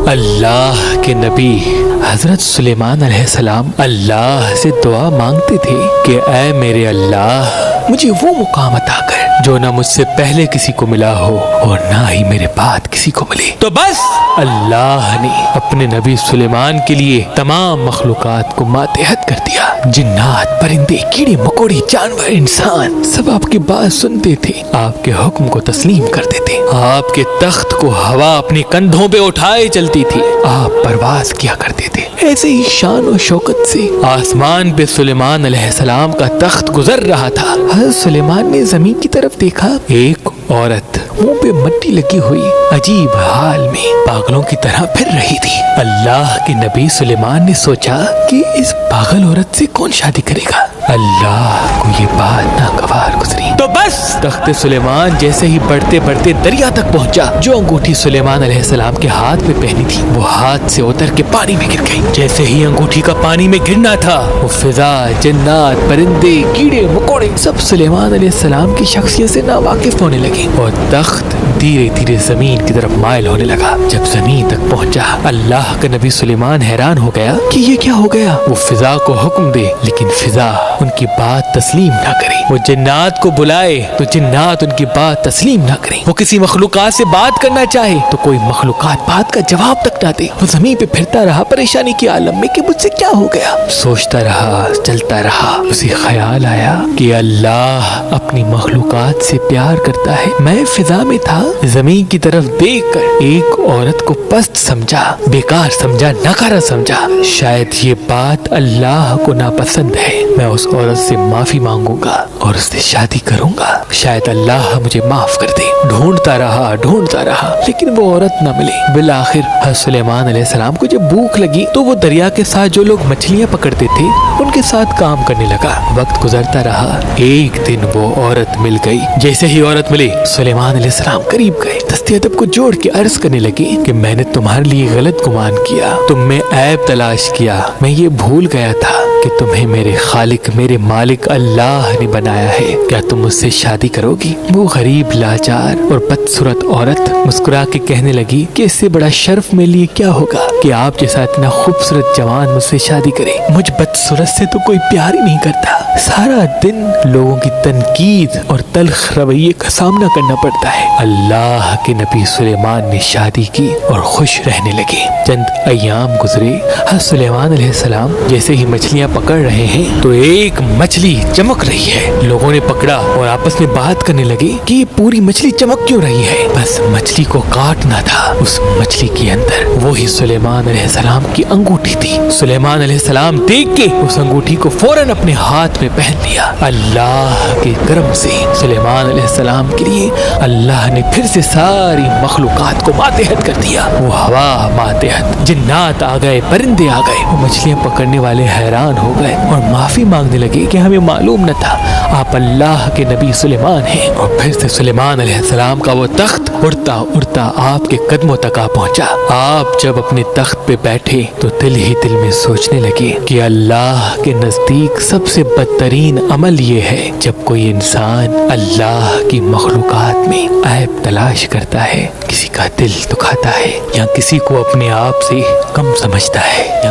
اللہ کے نبی حضرت سلیمان علیہ السلام اللہ سے دعا مانگتے تھے کہ اے میرے اللہ مجھے وہ مقام عطا کر جو نہ مجھ سے پہلے کسی کو ملا ہو اور نہ ہی میرے بعد کسی کو ملے۔ تو بس اللہ نے اپنے نبی سلیمان کے لیے تمام مخلوقات کو ماتحت کر دیا۔ جنات، پرندے، کیڑے مکوڑے، جانور، انسان سب آپ کی بات سنتے تھے، آپ کے حکم کو تسلیم کرتے تھے۔ آپ کے تخت کو ہوا اپنے کندھوں پہ اٹھائے چلتی تھی، آپ پرواز کیا کرتے تھے۔ ایسے ہی شان و شوکت سے آسمان پہ سلیمان علیہ السلام کا تخت گزر رہا تھا۔ حضرت سلیمان نے زمین کی طرف دیکھا، ایک عورت منہ پہ مٹی لگی ہوئی عجیب حال میں پاگلوں کی طرح پھر رہی تھی۔ اللہ کے نبی سلیمان نے سوچا کہ اس پاگل عورت سے کون شادی کرے گا؟ اللہ کو یہ بات ناگوار گزری۔ تو بس تخت سلیمان جیسے ہی بڑھتے بڑھتے دریا تک پہنچا۔ جو انگوٹھی سلیمان علیہ السلام کے ہاتھ میں پہنی تھی وہ ہاتھ سے اتر کے پانی میں گر گئی۔ جیسے ہی انگوٹھی کا پانی میں گرنا تھا وہ فضا، جنات، پرندے، کیڑے مکوڑے سب سلیمان علیہ السلام کی شخصیت سے ناواقف ہونے لگے اور تخت دھیرے دھیرے زمین کی طرف مائل ہونے لگا۔ جب زمین تک پہنچا اللہ کا نبی سلیمان حیران ہو گیا کہ یہ کیا ہو گیا۔ وہ فضا کو حکم دے لیکن فضا ان کی بات تسلیم نہ کرے۔ وہ جنات کو بلائے تو جنات ان کی بات تسلیم نہ کریں۔ وہ کسی مخلوقات سے بات کرنا چاہے تو کوئی مخلوقات بات کا جواب تک نہ دے۔ وہ زمین پہ پھرتا رہا پریشانی کے عالم میں کہ مجھ سے کیا ہو گیا۔ سوچتا رہا، چلتا رہا۔ اسے خیال آیا کہ اللہ اپنی مخلوقات سے پیار کرتا ہے۔ میں فضا میں تھا، زمین کی طرف دیکھ کر ایک عورت کو پست سمجھا، بیکار سمجھا، ناکارہ سمجھا۔ شاید یہ بات اللہ کو ناپسند ہے۔ میں اس عورت سے معافی مانگوں گا اور اس سے شادی کروں گا، شاید اللہ مجھے معاف کر دے۔ ڈھونڈتا رہا لیکن وہ عورت نہ ملی۔ بالآخر حضرت سلیمان علیہ السلام کو جب بھوک لگی تو وہ دریا کے ساتھ جو لوگ مچھلیاں پکڑتے تھے ان کے ساتھ کام کرنے لگا۔ وقت گزرتا رہا، ایک دن وہ عورت مل گئی۔ جیسے ہی عورت ملی سلیمان علیہ السلام قریب گئے، دست ادب کو جوڑ کے عرض کرنے لگے کہ میں نے تمہارے لیے غلط گمان کیا، تم میں عیب تلاش کیا۔ میں یہ بھول گیا تھا کہ تمہیں میرے خالق، میرے مالک اللہ نے بنایا ہے۔ کیا تم مجھ سے شادی کرو گی؟ وہ غریب، لاچار اور بدصورت عورت مسکرا کے کہنے لگی کہ اس سے بڑا شرف میرے لیے کیا ہوگا کہ آپ جیسا اتنا خوبصورت جوان مجھ سے شادی کرے۔ مجھ بدصورت سے تو کوئی پیار ہی نہیں کرتا۔ سارا دن لوگوں کی تنقید اور تلخ رویے کا سامنا کرنا پڑتا ہے۔ اللہ کے نبی سلیمان نے شادی کی اور خوش رہنے لگے۔ چند ایام گزرے، حضرت سلیمان علیہ السلام جیسے ہی مچھلیاں پکڑ رہے ہیں تو ایک مچھلی چمک رہی ہے۔ لوگوں نے پکڑا اور آپس میں بات کرنے لگے کہ یہ پوری مچھلی چمک کیوں رہی ہے۔ بس مچھلی کو کاٹنا تھا۔ اس مچھلی کے اندر وہی سلیمان علیہ السلام کی انگوٹھی تھی۔ سلیمان علیہ السلام دیکھ کے اس انگوٹھی کو فوراً اپنے ہاتھ میں پہن لیا۔ اللہ کے کرم سے سلیمان علیہ السلام کے لیے اللہ نے پھر سے ساری مخلوقات کو ماتحت کر دیا۔ وہ ہوا ماتحت، جنات آ گئے، پرندے آ گئے۔ وہ مچھلیاں پکڑنے والے حیران ہو گئے اور معافی مانگنے لگے کہ ہمیں معلوم نہ تھا آپ اللہ کے نبی سلیمان ہیں۔ اور پھر سے سلیمان علیہ السلام کا وہ تخت اڑتا اڑتا آپ کے قدموں تک آ پہنچا۔ آپ جب اپنے تخت پہ بیٹھے تو دل ہی دل میں سوچنے لگے کہ اللہ کے نزدیک سب سے بدترین عمل یہ ہے جب کوئی انسان اللہ کی مخلوقات میں عیب تلاش کرتا ہے، کسی کا دل دکھاتا ہے یا کسی کو اپنے آپ سے کم سمجھتا ہے۔